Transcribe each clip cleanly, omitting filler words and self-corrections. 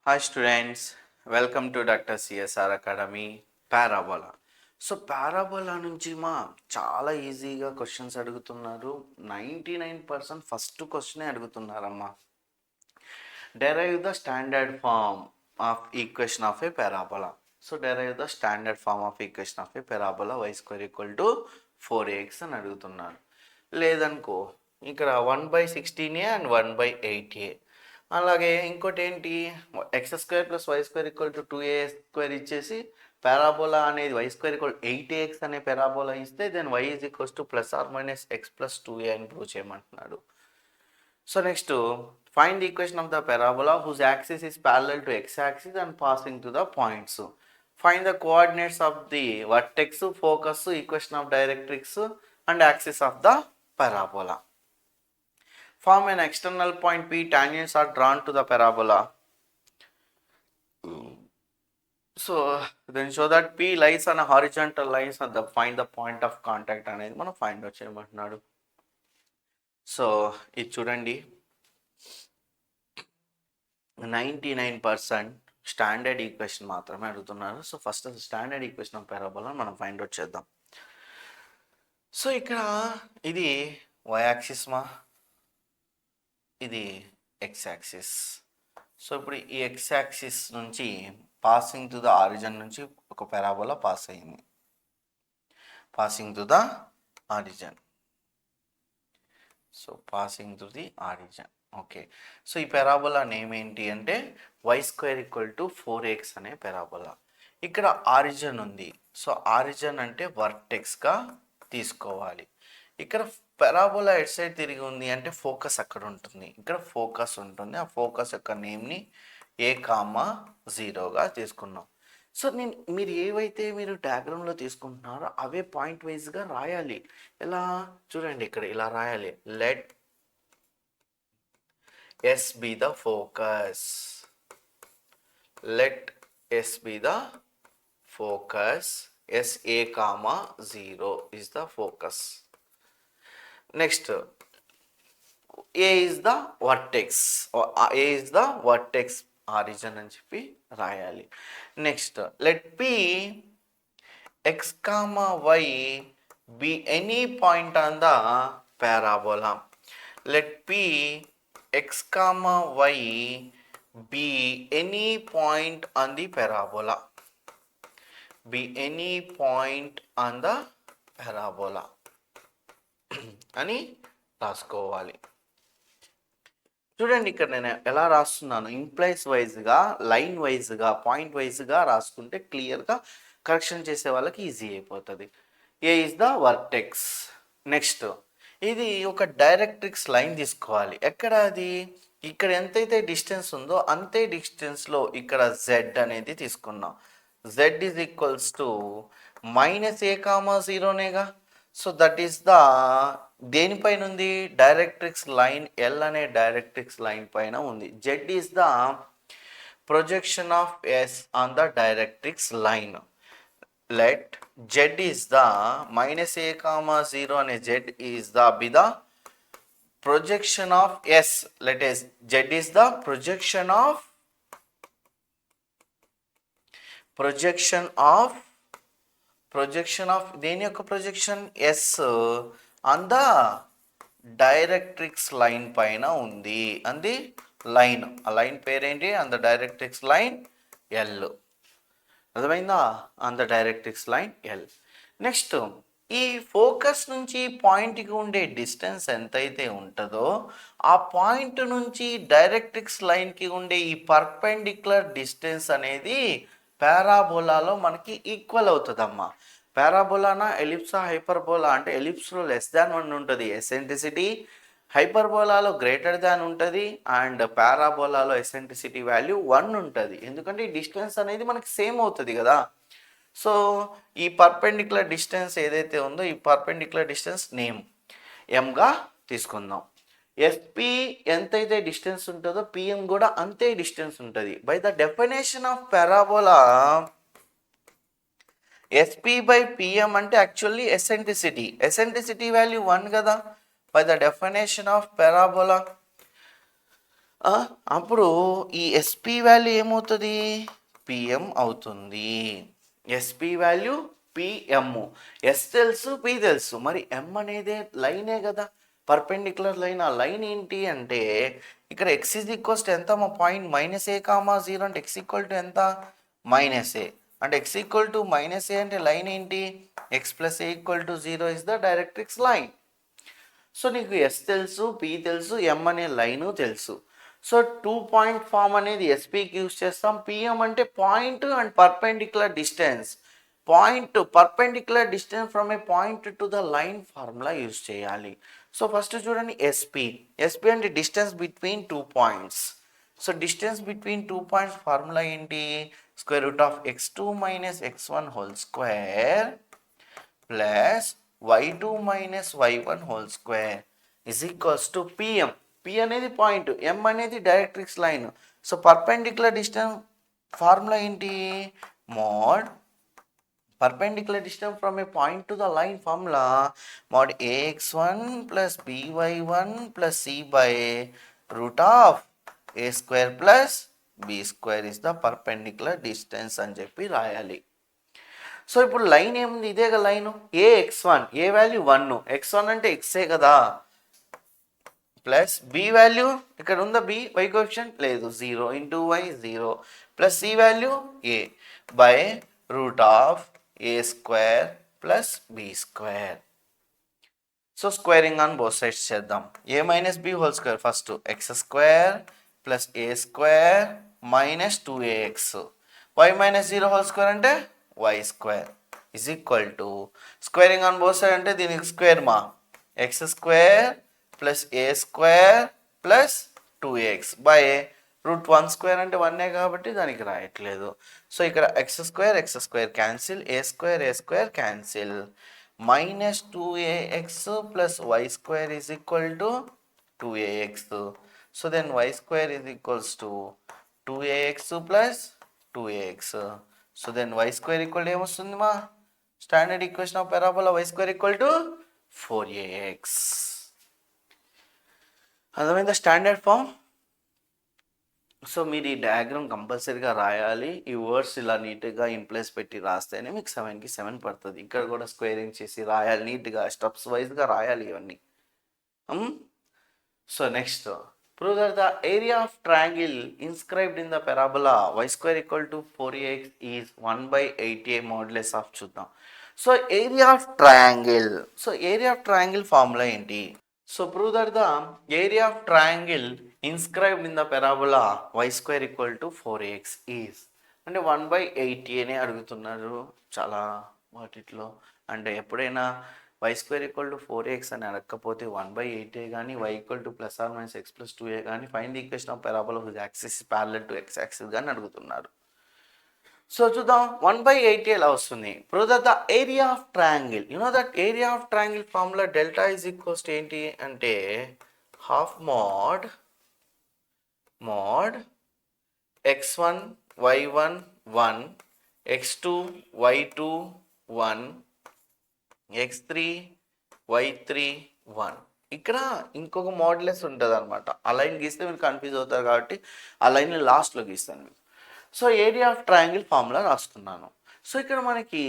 Hi students, welcome to Dr. CSR Academy Parabola. So parabola నుంచి చాలా ఈజీగా questions అడుగుతున్నారు. 99% ఫస్ట్ క్వశ్చనే అడుగుతున్నారమ్మా. Derive the standard form of equation of a parabola. So derive the standard form of equation of a parabola y² = 4ax అని అడుగుతున్నారు. లేదనుకో ఇక్కడ 1/16a అండ్ 1/8a. అలాగే ఇంకోటి ఏంటి, x² + y² = 2a² ఇచ్చేసి పారాబోలా అనేది y² = 8ax అనే పారాబోలా ఇస్తే దెన్ y ± x + 2a అని ప్రూవ్ చేయమంటున్నాడు. So next, find the equation of the parabola whose axis is parallel to x axis and passing to the points. Find the coordinates of the vertex, focus, equation of directrix and axis of the parabola. Form an external point P, tangents are drawn to the parabola. So then show that P lies on a horizontal lines and find the point of contact అనేది మనం find out చేయమంటున్నాడు. So ఇది చూడండి, 99% standard equation మాత్రమే అడుగుతున్నారు. So first standard equation of parabola మనం find out చేద్దాం. So ఇక్కడ ఇది y యాక్సిస్ ఇది x యాక్సిస్. సో ఇప్పుడు ఈ x యాక్సిస్ నుంచి పాసింగ్ టు ద ఆరిజిన్ నుంచి ఒక పారాబోలా పాస్ అయింది, passing to the origin. So passing to the origin. Okay, so ఈ పారాబోలా నేమ్ ఏంటి అంటే y² = 4ax అనే పారాబోలా. ఇక్కడ ఆరిజిన్ ఉంది, సో ఆరిజిన్ అంటే వర్టెక్స్గా తీసుకోవాలి. ఇక్కడ పారాబోలా ఎట్ సైడ్ తిరిగి ఉంది అంటే ఫోకస్ అక్కడ ఉంటుంది, ఇక్కడ ఫోకస్ ఉంటుంది. ఆ ఫోకస్ యొక్క నేమ్ని a,0గా తీసుకున్నాం. సో మీరు ఏవైతే మీరు డయాగ్రామ్లో తీసుకుంటున్నారో అవే పాయింట్ వైజ్గా రాయాలి. ఎలా చూడండి, ఇక్కడ ఇలా రాయాలి, let S be the focus. Let S be the focus. SA,0 is the focus. Next, A is the vertex, or A is the vertex origin అని చెప్పి రాయాలి. Next, let P x, y be any point on the parabola. Let P x, y be any point on the parabola. Be any point on the parabola అని రాసుకోవాలి. చూడండి, ఇక్కడ నేను ఎలా రాస్తున్నాను, ఇంప్లైస్ వైజ్గా, లైన్ వైజ్గా, పాయింట్ వైజ్గా రాసుకుంటే క్లియర్గా కరెక్షన్ చేసే వాళ్ళకి ఈజీ అయిపోతుంది. A is the vertex. Next, ఇది ఒక డైరెక్ట్రిక్స్ లైన్ తీసుకోవాలి. ఎక్కడ అది, ఇక్కడ ఎంతైతే డిస్టెన్స్ ఉందో అంతే డిస్టెన్స్లో ఇక్కడ z అనేది తీసుకున్నాం. z ఈజ్ ఈక్వల్స్ టు -a,0నేగా. సో దట్ ఈస్ ద దేనిపైన ఉంది, డైరెక్ట్రిక్స్ లైన్ L అనే డైరెక్ట్రిక్స్ లైన్ పైన ఉంది. z is the projection of S on the directrix line. Let z is the -a,0 అనే z is the be the projection of S. Let S, z is the projection of దేని యొక్క ప్రొజెక్షన్, S on the directrix line పైన ఉంది. అంది line, ఆ line పేరేంటి, on the directrix line L. అర్థమైందా, on the directrix line L. Next, ఈ ఫోకస్ నుంచి పాయింట్కి ఉండే డిస్టెన్స్ ఎంతైతే ఉంటుందో ఆ పాయింట్ నుంచి డైరెక్ట్రిక్స్ లైన్కి ఉండే ఈ పర్పెండిక్యులర్ డిస్టెన్స్ అనేది పారాబోలాలో మనకి ఈక్వల్ అవుతుందమ్మా. పారాబోలానా ఎలిప్సా హైపర్బోలా అంటే ఎలిప్స్లో <1 ఉంటుంది ఎసెంట్రిసిటీ, హైపర్బోలాలో గ్రేటర్ ఉంటుంది, అండ్ పారాబోలాలో ఎసెంట్రిసిటీ వాల్యూ 1 ఉంటుంది. ఎందుకంటే ఈ డిస్టెన్స్ అనేది మనకి సేమ్ అవుతుంది కదా. సో ఈ పర్పెండిక్యులర్ డిస్టెన్స్ ఏదైతే ఉందో ఈ పర్పెండిక్యులర్ డిస్టెన్స్ నేమ్ ఎంగా తీసుకుందాం. ఎస్పి ఎంతైతే డిస్టెన్స్ ఉంటుందో పిఎం కూడా అంతే డిస్టెన్స్ ఉంటుంది. By the definition of parabola SP/PM అంటే యాక్చువల్లీ ఎసెంట్రిసిటీ వాల్యూ 1 కదా. By the definition of parabola అప్పుడు ఈ ఎస్పి వాల్యూ ఏమవుతుంది, పిఎం అవుతుంది. SP value PM. ఎస్ తెలుసు, పి తెలుసు, మరి ఎం అనేది లైనే కదా, పర్పెండిక్యులర్ లైన్. ఆ లైన్ ఏంటి అంటే ఇక్కడ ఎక్స్ ఈజ్ ఈక్వల్స్ టు ఎంత, మా పాయింట్ -a, 0 అంటే ఎక్స్ ఈక్వల్ టు ఎంత, -a. అంటే ఎక్స్ ఈక్వల్ టు -a అంటే లైన్ ఏంటి, X plus A equal to 0 is the directrix line. So నీకు ఎస్ తెలుసు, పి తెలుసు, ఎం అనే లైను తెలుసు. సో 2 పాయింట్ ఫామ్ అనేది ఎస్పీకి యూస్ చేస్తాం. పిఎం అంటే point and perpendicular distance. Point perpendicular distance from a point to the line formula use చేయాలి. సో ఫస్ట్ చూడండి ఎస్పి. ఎస్పి అంటే distance between 2 points. So distance between 2 points formula ఏంటి, square root of x2 minus x1 whole square plus y2 minus y1 whole square is equals to PM. P అనేది point, M అనేది directrix line. So perpendicular distance formula ఏంటి, mod perpendicular distance from a point to the line formula mod ax1 plus by1 plus c by root of a square plus b square is the perpendicular distance అని చెప్పి రాయాలి. So ఇప్పుడు line ఏముంది, ఇదేగా line ax1, a value 1, x1 అంటే x కదా, plus B value ఇక్కడ ఉందా, బి వై కోఎఫిషియంట్ లేదు, 0 into y 0 plus c value a by root of a square plus b square. So squaring on both sides చేద్దాం. A minus b whole square, first x square plus a square minus 2ax, y minus 0 whole square అంటే y square is equal to squaring on both side అంటే దీనికి square మా x square plus a square plus 2ax by root 1 square అంటే 1 కాబట్టి దానికి రాయట్లేదు. So ఇక్కడ x square cancel, a square cancel, minus 2ax plus y square is equal to 2ax. So then y square is equals to 2ax plus 2ax. So then y square equal to ఏమొస్తుంది మా, standard equation of parabola y square equal to 4ax. అర్థమైందా standard form. So మీరు ఈ diagram కంపల్సరీగా రాయాలి. ఈ words ఇలా నీట్గా ఇన్ ప్లేస్ పెట్టి రాస్తేనే మీకు 7కి 7 పడుతుంది. ఇక్కడ కూడా స్క్వేరింగ్ చేసి రాయాలి, నీట్గా స్టెప్స్ వైజ్గా రాయాలి ఇవన్నీ. So next, prove that the area of triangle inscribed in the parabola y square equal to 4ax is 1 by 8a modulus of చూద్దాం. So area of triangle, so area of triangle formula ఏంటి, so prove that the area of triangle inscribed in the parabola y square equal to 4ax is అంటే 1 by 8a అని అడుగుతున్నారు చాలా వాటిలో. అంటే ఎప్పుడైనా why square equal to 4ax అని అడగకపోతే 1/8a కానీ y equal to plus or minus x plus 2a కానీ find the equation of parabola whose axis parallel to x axis కానీ అడుగుతున్నారు. సో చూద్దాం 1/8a ఎలా వస్తుంది. Prove that the area of triangle, you know that area of triangle formula delta is equals to ఏంటి అంటే half mod x1 y1 1 x2 y2 1 x3 y3 1. ఇక్కడ ఇంకొక modulus ఉంటుంది అనమాట. ఆ లైన్ గీస్తే మీరు కన్ఫ్యూజ్ అవుతారు కాబట్టి ఆ లైన్ లాస్ట్లో గీస్తాను మీకు. So area of triangle formula రాసుకున్నాను. సో ఇక్కడ మనకి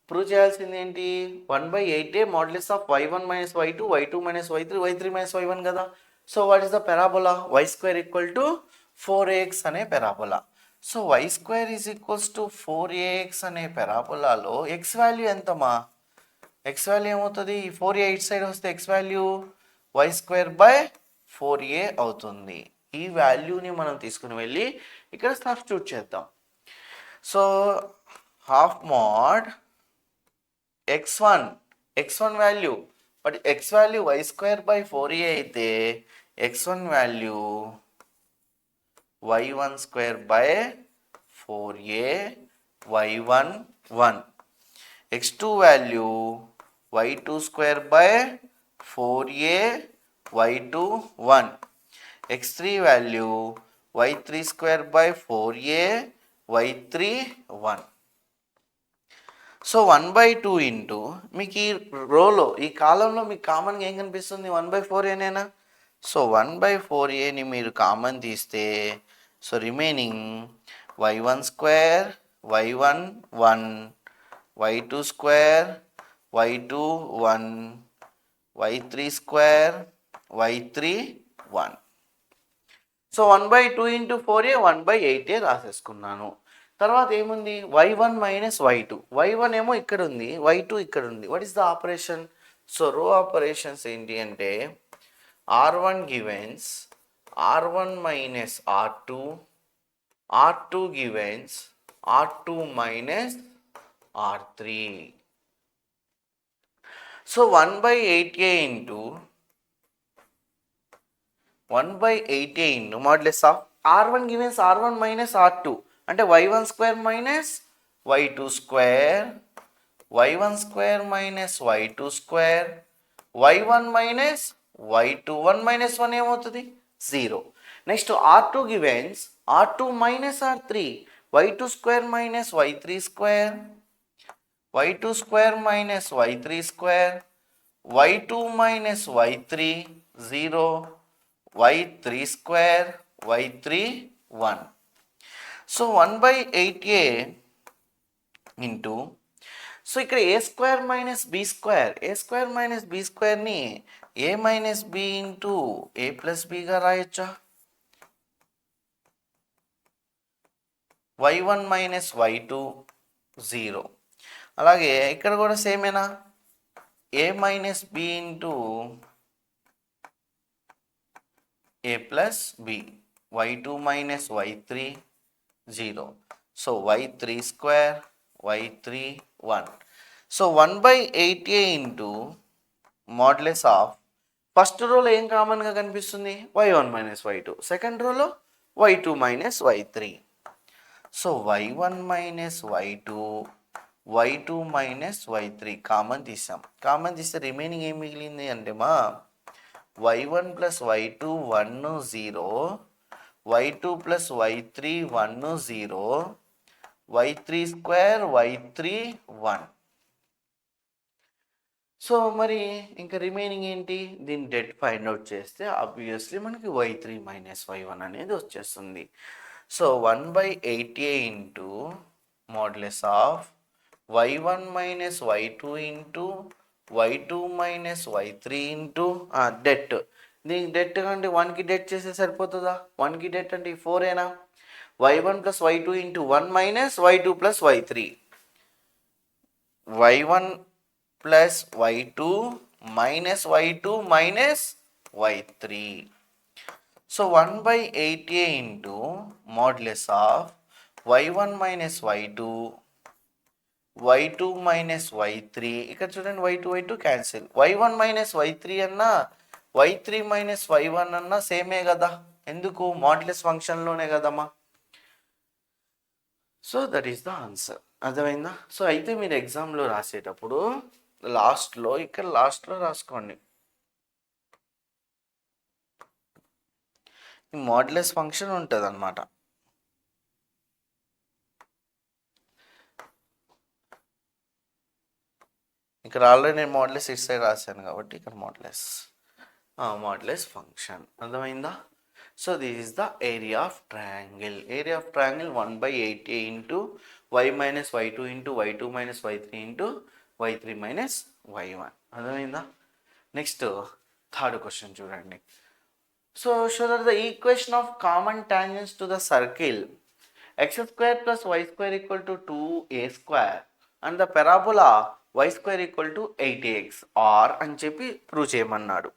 ప్రూవ్ చేయాల్సింది ఏంటి, 1/8a modulus of y1 minus y2 y2 minus y3 y3 minus y1 కదా. So what is the parabola, y square equal to 4ax అనే పారాబోలా. So y square is equals to 4ax అనే పారాబోలాలో x value ఎంతమా, x value ఏమవుతుంది, 4a ఇట్ side వస్తే x value y square by 4a అవుతుంది. ఈ వాల్యూని మనం తీసుకుని వెళ్ళి ఇక్కడ సబ్స్టిట్యూట్ చేద్దాం. So half mod x1 value, but x value y square by 4a అయితే x1 value y1 square by 4a y1 1, x2 value y2 square by 4a y2 1, x3 value y3 square by 4a y3 1. So 1/2 into మీకు ఈ రోలో ఈ కాలంలో మీకు కామన్గా ఏం కనిపిస్తుంది, 1/4 ఏనేనా. సో 1/4aని మీరు కామన్ తీస్తే so remaining y1 square y1 1 y2 square y2 1 y3 square y3 1. So 1/2 into 4a 1/8a రాసేసుకున్నాను. తర్వాత ఏముంది y1 మైనస్ y2. y1 ఏమో ఇక్కడ ఉంది, y2 ఇక్కడ ఉంది. What is the operation? So రో ఆపరేషన్స్ ఏంటి అంటే r1 givens r1 minus r2, r2 givens r2 minus r3. So 1/8a into 1/8a into modulus of r1 givens r1 minus r2 అంటే y1 square minus y2 square, y1 square minus y2 square, y1 minus y2. 1 minus 1 ఏమవుతుంది? 0. Next r2 givens r2 minus r3, y2 square minus y3 square, y2 square minus y3 square, y2 minus y3 0, y3 square y3 1. So 1/8a into so ఇక్కడ a square minus b square, a square minus b స్క్వేర్ని a minus b into a plus బిగా రాయొచ్చా? y1 minus y2 0. అలాగే ఇక్కడ కూడా సేమేనా, a minus b into a plus b, y2 minus y3 0. So y3 square y3 1. So 1/8a into modulus of first రోలో ఏం కామన్గా కనిపిస్తుంది? y1 minus y2. సెకండ్ రోలో y2 minus y3. So y1 minus y2, y2 minus y3 common తీసాం. Common తీస్తే remaining ఏం మిగిలింది అంటే మా y1 plus y2 1 0, y2 plus y3 1 0, y3 square y3 1. So మరి ఇంకా రిమైనింగ్ ఏంటి? దీన్ని డెట్ ఫైండ్ అవుట్ చేస్తే ఆబ్వియస్లీ మనకి y3 మైనస్ y1 అనేది వచ్చేస్తుంది. So 1/8a into modulus of y1 minus y2 into y2 minus y3 into det. దీనికి debt అంటే 1కి డెట్ చేస్తే సరిపోతుందా? 1కి డెట్ అంటే ఈ 4ఏనా? y1 plus y2 into 1 minus y2 plus y3, y1 plus y2 minus y2 minus y3. So 1/8a into modulus of y1 minus y2, y2 minus y3. ఇక్కడ చూడండి y2 cancel. y1 minus y3 అన్నా y3 minus y1 అన్నా సేమే కదా, ఎందుకు? Modulus ఫంక్షన్లోనే కదమ్మా. So that is the answer. అర్థమైందా? So అయితే మీరు ఎగ్జామ్లో రాసేటప్పుడు లాస్ట్లో ఇక్కడ లాస్ట్లో రాసుకోండి, ఈ మాడ్యులస్ ఫంక్షన్ ఉంటుంది అన్నమాట. ఇక్కడ ఆల్రెడీ నేను మాడ్యులస్ ఇటు సైడ్ రాశాను కాబట్టి ఇక్కడ మాడ్యులస్ ఫంక్షన్. అర్థమైందా? So this is the area of triangle. Area of triangle 1/8a into y minus y2 into y2 minus y3 into y3 minus y1. అర్థమైందా? నెక్స్ట్ థర్డ్ క్వశ్చన్ చూడండి. So show that the equation of common tangents to the circle x square plus y square equal to 2a square and the parabola y square equal to 8ax or అని చెప్పి prove చేయమన్నాడు.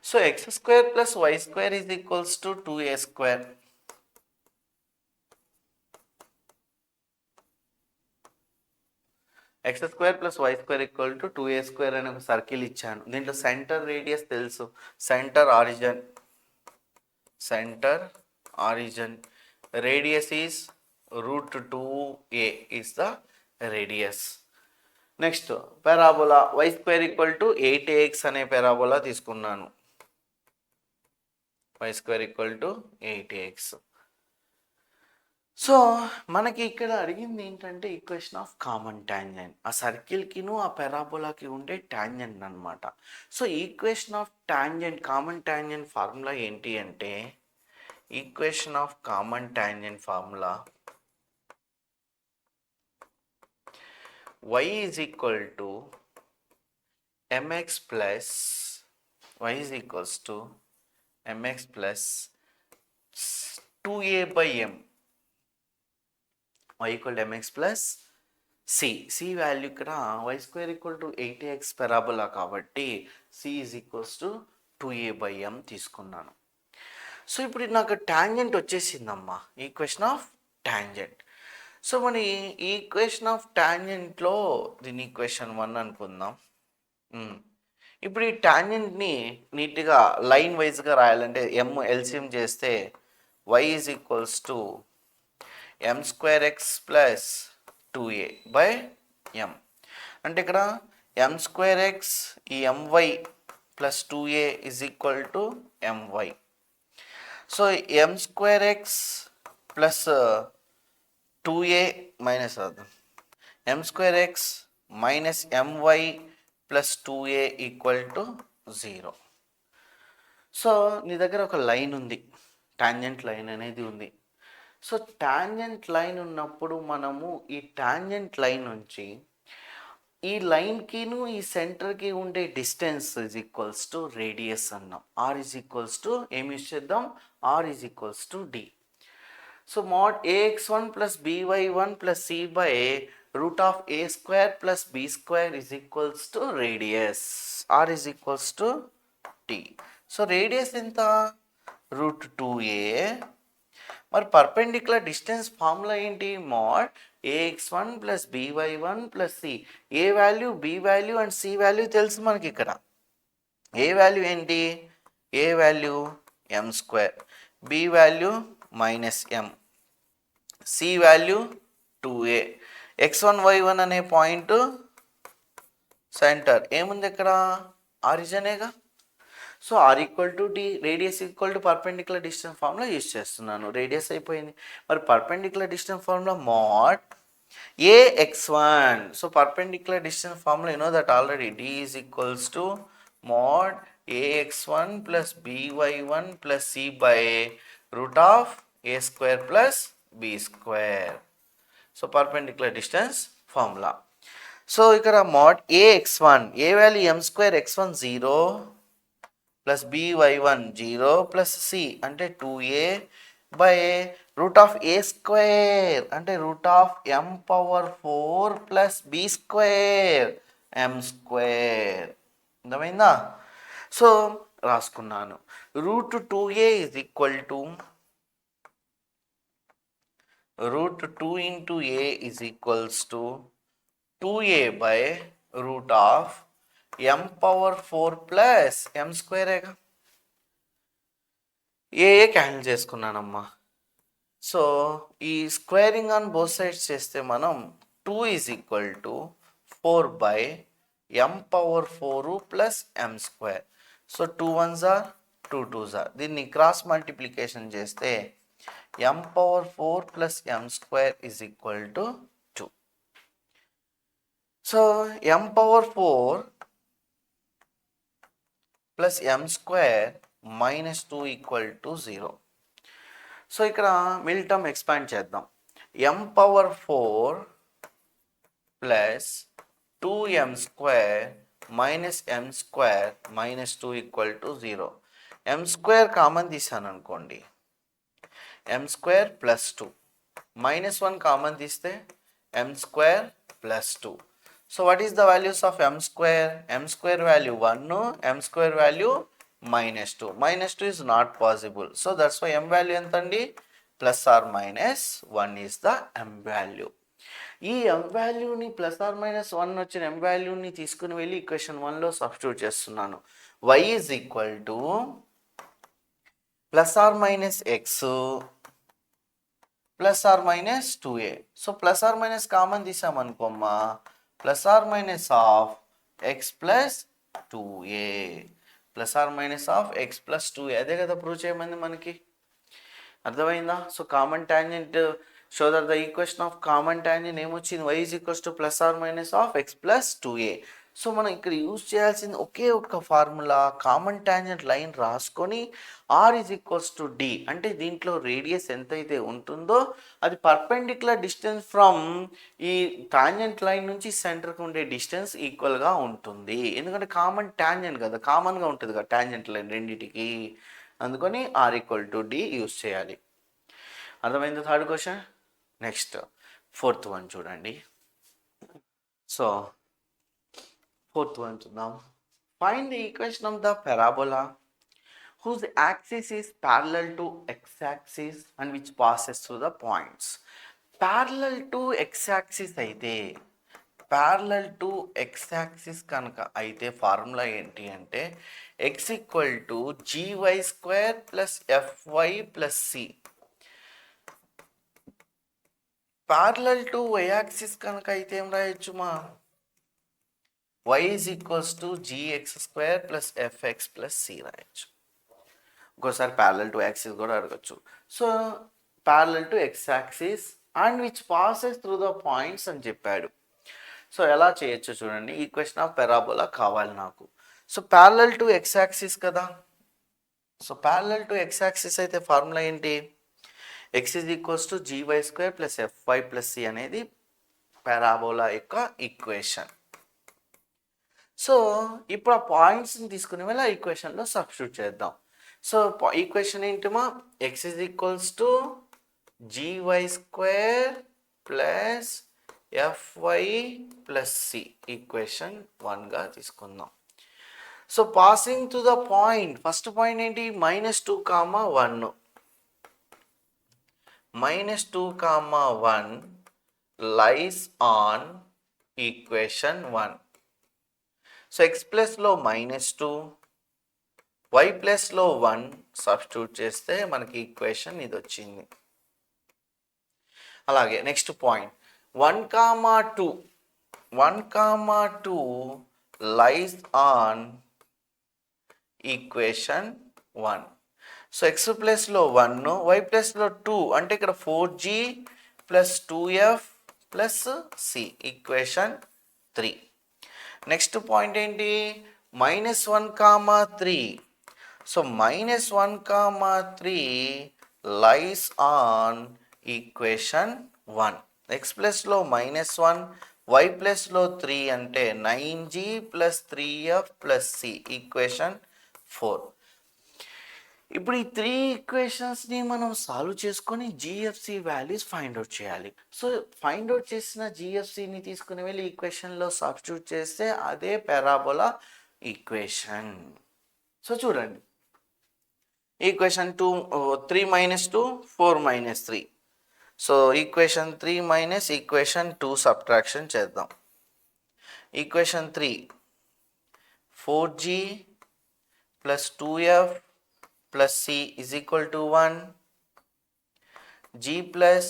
So x square plus y square is equals to 2a square. x square plus y square equal to 2a square అని ఒక circle ఇచ్చాను. దీంట్లో centre radius తెలుసు, centre origin radius is √2a is the radius. Next parabola y square equal to 8ax అనే parabola తీసుకున్నాను. y square equal to 8ax. So మనకి ఇక్కడ అడిగింది ఏంటంటే ఈక్వేషన్ ఆఫ్ కామన్ టాంజెంట్, ఆ సర్కిల్కిను ఆ పెరాబోలాకి ఉండే టాంజెంట్ అనమాట. So equation of tangent, common tangent formula ఏంటి అంటే, equation of common tangent formula y is equal to mx plus y is equals to mx plus 2a by m, y equal to mx plus c value ఇక్కడ y square equal to 8x parabola కాబట్టి c is equals to 2a by m తీసుకున్నాను. So ఇప్పుడు నాకు tangent వచ్చేసిందమ్మా, equation of tangent. So మన equation of టాంజెంట్లో దీని equation 1 అనుకుందాం. ఇప్పుడు ఈ టాంజెంట్ని నీట్గా లైన్ వైజ్గా రాయాలంటే ఎల్సిఎం చేస్తే y is equals to m square X plus 2a by m. అంటే ఇక్కడ m స్క్వేర్ ఎక్స్ ఈ my plus 2a is equal to my. So m square X plus 2a minus అవుతుంది, m square X minus my plus 2a equal to 0. So నీ దగ్గర ఒక line ఉంది, tangent line అనేది ఉంది. సో టాంజెంట్ లైన్ ఉన్నప్పుడు మనము ఈ టాంజెంట్ లైన్ నుంచి ఈ లైన్కిను ఈ సెంటర్కి ఉండే distance is equals to radius అన్నాం. ఆర్ ఈజ్ ఈక్వల్స్ టు ఏమి యూస్ చేద్దాం, r is equals to d. So mod ax1 plus by1 plus c by root of a square plus b square is equals to radius, r is equals to d. So radius ఎంత, root 2a. మరి perpendicular distance formula ఏంటి, mod ax1 plus by1 plus c. A value, b value and c value తెలుసు మనకి. ఇక్కడ a value ఏంటి, a value m square, b value minus m, c value 2a. x1 y1 అనే point center ఏముంది ఇక్కడ, ఆరిజనేగా. So R equal to D, radius equal to perpendicular distance formula use చేస్తున్నాను. Radius అయిపోయింది. మరి perpendicular distance formula mod ax1. So perpendicular distance formula you know that already, d is equals to mod ax1 plus by1 plus c by root of a square plus b square. So perpendicular distance formula. So ఇక్కడ mod ax1, a value m square x1 0 plus by1 0 plus c అంటే 2a by root of a square అంటే root of m power 4 plus b square m square. అర్థమైందా? So రాసుకున్నాను, root 2a is equal to root 2 into a is equals to 2a by root of m power 4 plus m square ఏగా. ఏ cancel చేసుకున్నానమ్మా. So ఈ squaring on both sides చేస్తే మనం 2 is equal to 4 by m power 4 plus m square. So 2 1s are 2 2s are. దీన్ని cross multiplication చేస్తే m power 4 plus m square is equal to 2. So m power 4 plus m square minus 2 equal to 0. So ఇక్కడ middle term expand చేద్దాం. m power 4 plus 2m square minus m square minus 2 equal to 0. m square common తీసాను అనుకోండి, m square plus 2, minus 1 common తీస్తే m square plus 2. So what is the values of m square, m square value 1, m square value minus 2. Minus 2 is not possible. So that's why m value ఎంత అండి, plus or minus 1 is the m value. ఈ m వాల్యూని plus or minus 1 వచ్చిన m వాల్యూని తీసుకుని వెళ్ళి equation 1లో substitute చేస్తున్నాను. y is equal to plus or minus x plus or minus 2a. So plus or minus common తీసామనుకోమ్మా, plus or minus of x plus 2a, plus or minus of x plus 2a. అదే కదా prove చేయమంది మనకి. అర్థమైందా? So common tangent show that the equation of common tangent ఏమొచ్చింది, y is equals to plus or minus of x plus 2a. So మనం ఇక్కడ use చేయాల్సింది ఒకే ఒక్క ఫార్ములా, కామన్ టాంజెంట్ లైన్ రాసుకొని r is equals to d, అంటే దీంట్లో radius ఎంతైతే ఉంటుందో అది పర్పెండిక్యులర్ డిస్టెన్స్ ఫ్రమ్ ఈ టాంజెంట్ లైన్ నుంచి సెంటర్కి ఉండే డిస్టెన్స్ ఈక్వల్గా ఉంటుంది. ఎందుకంటే కామన్ టాంజెంట్ కదా, కామన్గా ఉంటుంది కదా టాంజెంట్ లైన్ రెండింటికి, అందుకని r equal to d use చేయాలి. అర్థమైంది third question. Next fourth one చూడండి. సో ఫోర్త్ వన్ చూద్దాం. Find the equation of the parabola whose axis is parallel to x-axis and which passes through the points. Parallel to x-axis అయితే, parallel to x-axis కనుక అయితే formula ఏంటి అంటే x equal to gy square plus fy plus c. Parallel to y-యాక్సిస్ కనుక అయితే ఏం రాయొచ్చు మా, y is equals to gx square plus fx plus c రాయొచ్చు. ఇంకోసారి ప్యారలల్ టు యాక్సిస్ కూడా అడగచ్చు. So parallel to x axis and which passes through the points అని చెప్పాడు. సో ఎలా చేయొచ్చు చూడండి. ఈక్వేషన్ ఆఫ్ పారాబోలా కావాలి నాకు. So parallel to x axis కదా, so parallel to x axis అయితే ఫార్ములా ఏంటి, x is equals to gy square plus fy plus c అనేది పారాబోలా యొక్క ఈక్వేషన్. సో ఇప్పుడు ఆ పాయింట్స్ని తీసుకునే వల్ల ఈక్వేషన్లో సబ్స్టిట్యూట్ చేద్దాం. సో ఈక్వేషన్ ఏంటిమా, x is equals to gy square plus fy plus c equation 1గా తీసుకుందాం. So passing to the point, first point ఏంటి, -2, 1 -2, 1 lies on equation 1. So x ప్లస్లో -2, y ప్లస్లో 1 సబ్స్టిట్యూట్ చేస్తే మనకి ఈక్వేషన్ ఇది వచ్చింది. అలాగే next point 1, 2 lies on equation 1. So x ప్లస్లో 1, y ప్లస్లో 2 అంటే ఇక్కడ 4g plus 2f plus c equation 3. Next point ఏంటి, -1, 3. So -1, 3 lies on equation 1. x ప్లస్లో -1, y ప్లస్లో 3 అంటే 9g plus 3f plus c equation 4. ఇప్పుడు ఈ 3 ఈక్వేషన్స్ని మనం సాల్వ్ చేసుకొని జిఎఫ్సి వాల్యూస్ ఫైండ్ అవుట్ చేయాలి. సో ఫైండ్ అవుట్ చేసిన జిఎఫ్సిని తీసుకుని వెళ్ళి ఈక్వేషన్లో సబ్స్టిట్యూట్ చేస్తే అదే పారాబోలా ఈక్వేషన్. సో చూడండి, equation 3 - 2 4 - 3. So equation 3 minus equation 2 subtraction చేద్దాం. Equation 3 4g plus 2f plus c is equal to 1, g plus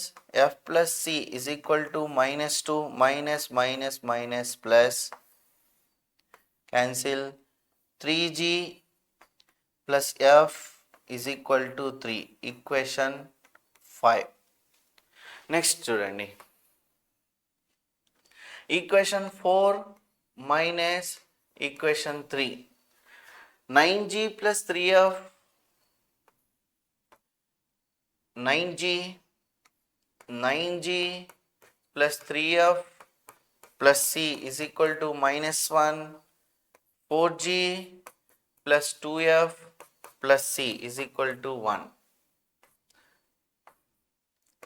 f plus c is equal to -2, minus plus cancel, 3g plus f is equal to 3 equation 5. Next చూడండి, equation 4 minus equation 3 9g plus 3f 9g plus 3f plus c is equal to -1, 4g plus 2f plus c is equal to 1.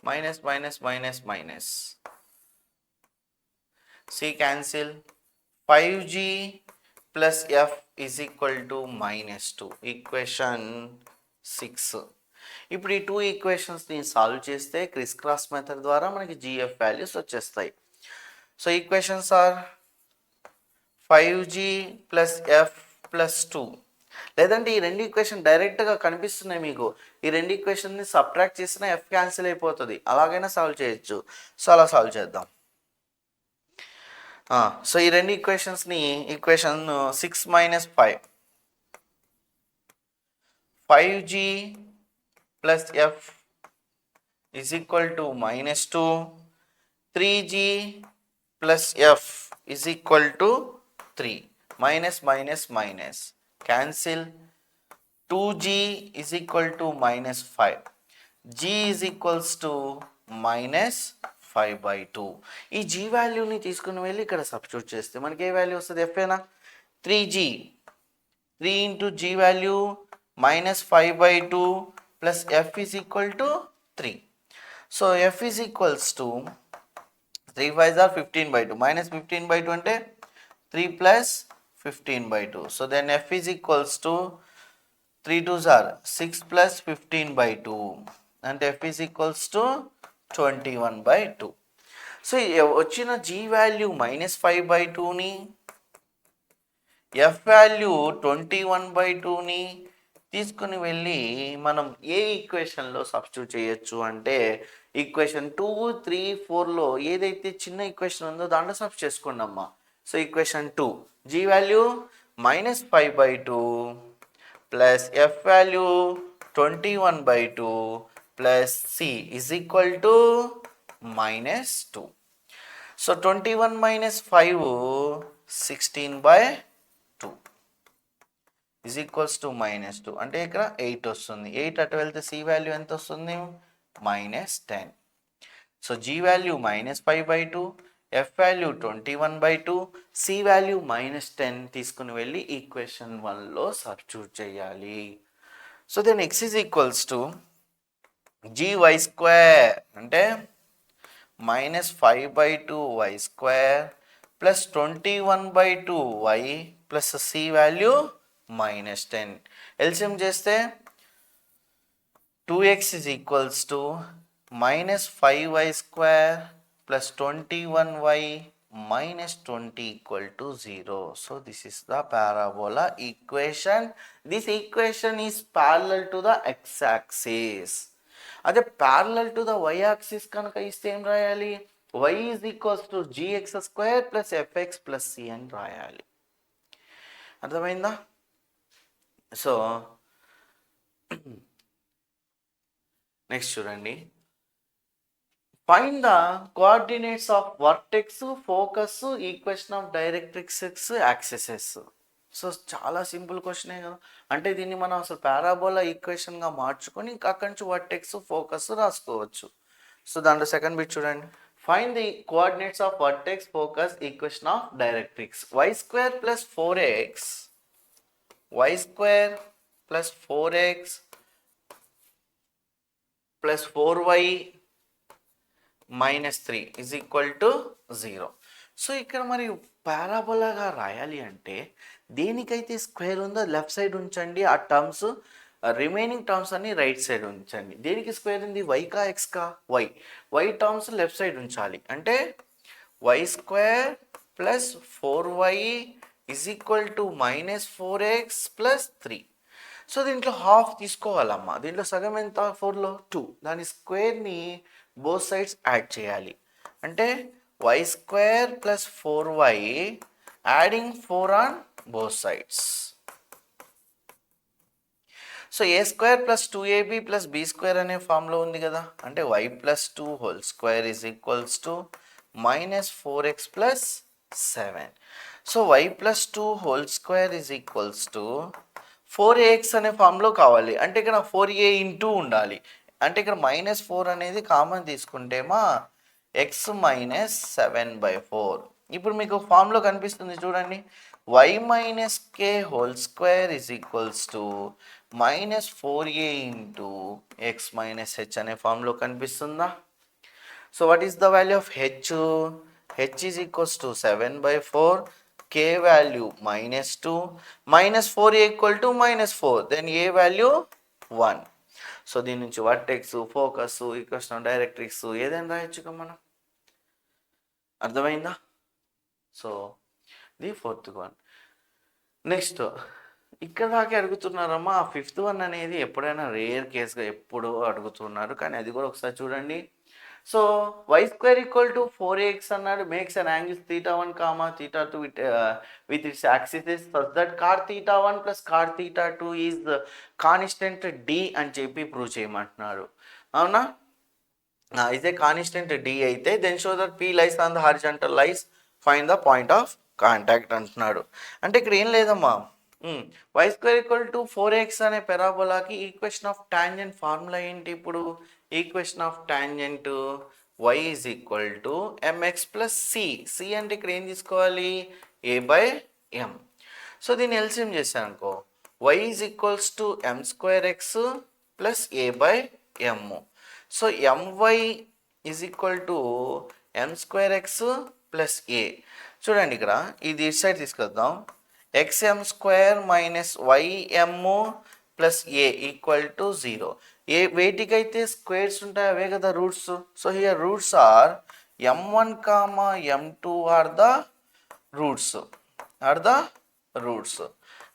Minus. c cancel, 5g plus f is equal to -2 equation 6. ఇప్పుడు ఈ 2 ఈక్వేషన్స్ని solve చేస్తే criss cross method ద్వారా మనకి g f values వచ్చేస్తాయి. So equations are 5g plus f plus 2, లేదంటే ఈ రెండు ఈక్వేషన్ డైరెక్ట్గా కనిపిస్తున్నాయి మీకు, ఈ రెండు ఈక్వేషన్ని సబ్ట్రాక్ట్ చేసినా ఎఫ్ క్యాన్సిల్ అయిపోతుంది, అలాగైనా సాల్వ్ చేయొచ్చు. సో అలా సాల్వ్ చేద్దాం. సో ఈ రెండు ఈక్వేషన్స్ని equation 6 - 5 5g plus F is equal to minus 2. 3g plus f is equal to 3. Minus minus minus. Cancel. 2g is equal to minus 5. g is equals to minus 5 by 2. ఈ g వాల్యూని తీసుకుని వెళ్ళి ఇక్కడ substitute చేస్తే మనకి ఏ value వస్తుంది? f ఏనా? 3g. 3 into g value minus 5 by 2 plus f is equal to 3. So f is equals to 3 5s are 15 by 2 minus 15 by 2 అంటే 3 plus 15 by 2. So then f is equals to 3 2s are 6 plus 15 by 2 and f is equals to 21 by 2. So వచ్చిన g value minus 5 by 2ని F value 21/2ని తీసుకుని వెళ్ళి మనం ఏ ఈక్వేషన్లో substitute చేయొచ్చు అంటే equation 2 3 4లో ఏదైతే చిన్న ఈక్వేషన్ ఉందో దాంట్లో సబ్స్టిట్యూట్ చేసుకోండి అమ్మా. So equation 2 g value -5/2 plus f value 21/2 plus c is equal to -2. So 21 minus 5 16/2 is equals to -2 అంటే ఇక్కడ 8 వస్తుంది. 8 అటు వెళ్తే సి వాల్యూ ఎంత వస్తుంది? -10. So g value -5/2, f value 21/2, c value -10 తీసుకుని వెళ్ళి ఈక్వేషన్ 1లో సబ్స్టిట్యూట్ చేయాలి. So then x is equals to gy² అంటే -5/2y square plus 21/2y plus c value -10. LCM చేస్తే 2x is equals to -5y square plus 21y minus 20 equal to 0. So this is the parabola equation. This equation is parallel to the x-axis. అదే parallel to the y axis కనుక ఇస్తే ఏం రాయాలి? y is equals to gx² plus f x plus c అని రాయాలి. అర్థమైందా? So next చూడండి, find the coordinates of vertex, focus, equation of directrix, axes. So చాలా సింపుల్ క్వశ్చనే కదా. అంటే దీన్ని మనం అసలు పారాబోలా ఈక్వేషన్గా మార్చుకొని ఇంకా అక్కడి నుంచి వర్టెక్స్, ఫోకస్ రాసుకోవచ్చు. సో దాంట్లో సెకండ్ బిట్ చూడండి, find the coordinates of vertex, focus, equation of directrix. y² plus 4x y² plus 4x plus 4y -3 is equal to 0. So ఇక్కడ మరి పారాబోలాగా రాయాలి అంటే దేనికైతే స్క్వేర్ ఉందో లెఫ్ట్ సైడ్ ఉంచండి, ఆ టర్మ్స్ రిమైనింగ్ టర్మ్స్ అన్ని రైట్ సైడ్ ఉంచండి. దేనికి స్క్వేర్ ఉంది? వైకా ఎక్స్కా? వై టర్మ్స్ లెఫ్ట్ సైడ్ ఉంచాలి. అంటే y² plus 4y is equal to -4x plus 3. So దీంట్లో హాఫ్ తీసుకోవాలమ్మా. దీంట్లో సగం ఎంత? 4లో 2. దాని స్క్వేర్ని బోత్ సైడ్స్ యాడ్ చేయాలి. అంటే y² plus 4y adding 4 on both sides. So a² plus 2ab plus b² అనే ఫామ్లో ఉంది కదా. అంటే y plus 2 whole square is equals to -4x plus 7. So y plus 2 whole square is equals to 4ax అనే ఫామ్లో కావాలి. అంటే ఇక్కడ 4a ఇంటూ ఉండాలి. అంటే ఇక్కడ -4 అనేది కామన్ తీసుకుంటేమా x -7/4. ఇప్పుడు మీకు ఫామ్లో కనిపిస్తుంది చూడండి, y minus k whole square is equals to -4a into x minus h అనే ఫామ్లో కనిపిస్తుందా? So what is the value of h? h is equals to 7/4, k value -2, -4a equal to -4, then a value 1. So దీని నుంచి vertex, focus, equation of directrix ఏదైనా రాయొచ్చుగా మనం. అర్థమైందా? So the fourth one. Next ఇక్కడ దాకా అడుగుతున్నారమ్మా. ఆ ఫిఫ్త్ వన్ అనేది ఎప్పుడైనా రేర్ కేస్గా ఎప్పుడు అడుగుతున్నారు, కానీ అది కూడా ఒకసారి చూడండి. So y² equal to 4ax అన్నాడు, makes an angle θ1, θ2 with its axis such that cot θ1 plus cot θ2 is constant d అని చెప్పి ప్రూవ్ చేయమంటున్నాడు. అవునా? is a constant d అయితే then show that p lies on the horizontal lines, find the point of contact అంటున్నాడు. అంటే ఇక్కడ ఏం లేదమ్మా, y square equal to 4x అనే పెరాబోలాకి ఈక్వేషన్ ఆఫ్ టాంజెంట్ ఫార్ములా ఏంటి? ఇప్పుడు equation of tangent y is equal to mx plus c అంటే ఇక్కడ ఏం తీసుకోవాలి? a by m. సో దీన్ని ఎల్సిఎం చేశాను అనుకో, y is equals to m square x plus a by m. So my is equal to m square x plus a. చూడండి ఇక్కడ ఇది ఇటు సైడ్ తీసుకొద్దాం, xm square minus ym plus a equal to 0. A వేటికైతే squares ఉంటాయి అవే కదా roots. So here roots are m1 comma m2 are the roots.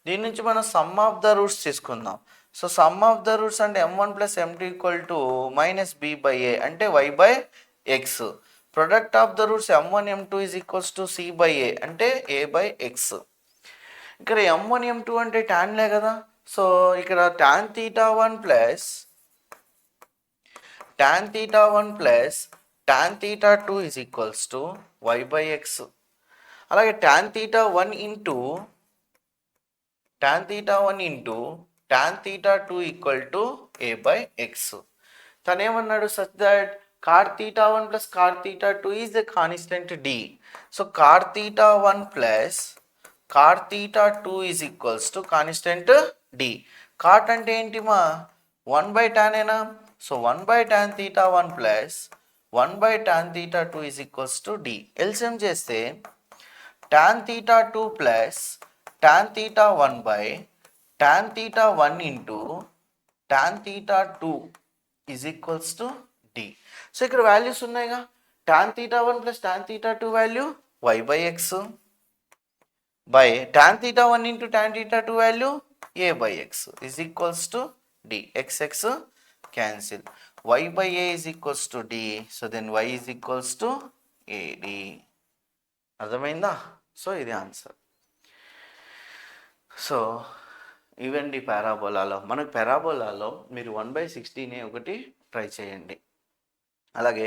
దీని నుంచి మనం సమ్ ఆఫ్ ద రూట్స్ తీసుకుందాం. So sum of the roots అంటే m1 plus m2 equal to minus b by a అంటే y by x. Product of the roots m1 m2 is equals to c by a అంటే a by x. ఇక్కడ m1 m2 అంటే టాన్లే కదా. So ఇక్కడ tan theta 1 plus tan theta 2 is equals to y by x. అలాగే tan theta 1 into tan theta 2 equal to a by x. తనేమన్నాడు? Such that cot theta 1 plus cot theta 2 is the constant d. So cot theta 1 plus cot theta 2 is equals to constant d. Cot అంటే ఏంటి మా? 1 by tan ఏనా? So 1 by tan theta 1 plus 1 by tan theta 2 is equals to d. LCM చేస్తే tan theta 2 plus tan theta 1 by tan theta 1 into tan theta 2 is equals to d. So ఇక్కడ values ఉన్నాయిగా, tan theta 1 plus tan theta 2 value y by x by tan theta 1 into tan theta 2 value a by x is equals to d. x cancel, y by a is equals to d. So then y is equals to ad. అర్థమైందా? So ఇది answer. So ఇవండి పారాబోలాలో. మనకు పారాబోలాలో మీరు 1/16 ఒకటి try చేయండి. అలాగే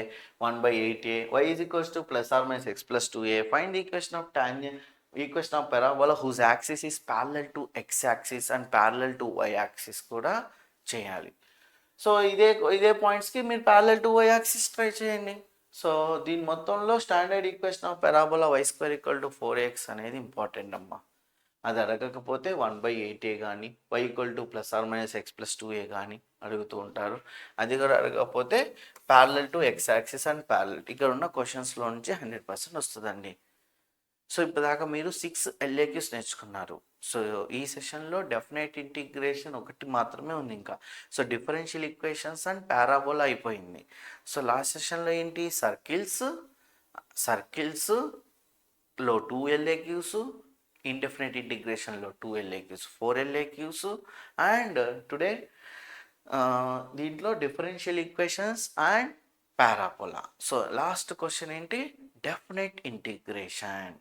1/8a y is equals to plus or minus x plus 2a. Find the equation of parabola whose axis is parallel to x axis and parallel to y axis కూడా చేయాలి. So ఇదే పాయింట్స్కి మీరు parallel to y axis try చేయండి. So దీని మొత్తంలో standard equation of parabola y square equal to 4x అనేది important అమ్మా. అది అడగకపోతే 1/8a కానీ y equal to plus or minus x plus 2a కానీ అడుగుతూ ఉంటారు. అది కూడా అడగకపోతే parallel to x axis and parallel, ఇక్కడ ఉన్న క్వశ్చన్స్లో నుంచి 100% వస్తుందండి. సో ఇప్పటిదాకా మీరు 6 LAQs నేర్చుకున్నారు. సో ఈ సెషన్లో డెఫినెట్ ఇంటిగ్రేషన్ ఒకటి మాత్రమే ఉంది ఇంకా. So differential equations and parabola అయిపోయింది. సో లాస్ట్ సెషన్లో ఏంటి? సర్కిల్స్లో 2 LAQs, ఇండెఫినెట్ ఇంటిగ్రేషన్లో 2 LAQs, 4 LAQs అండ్ టుడే దీంట్లో differential equations and parabola. So last question ఏంటి? Definite integration.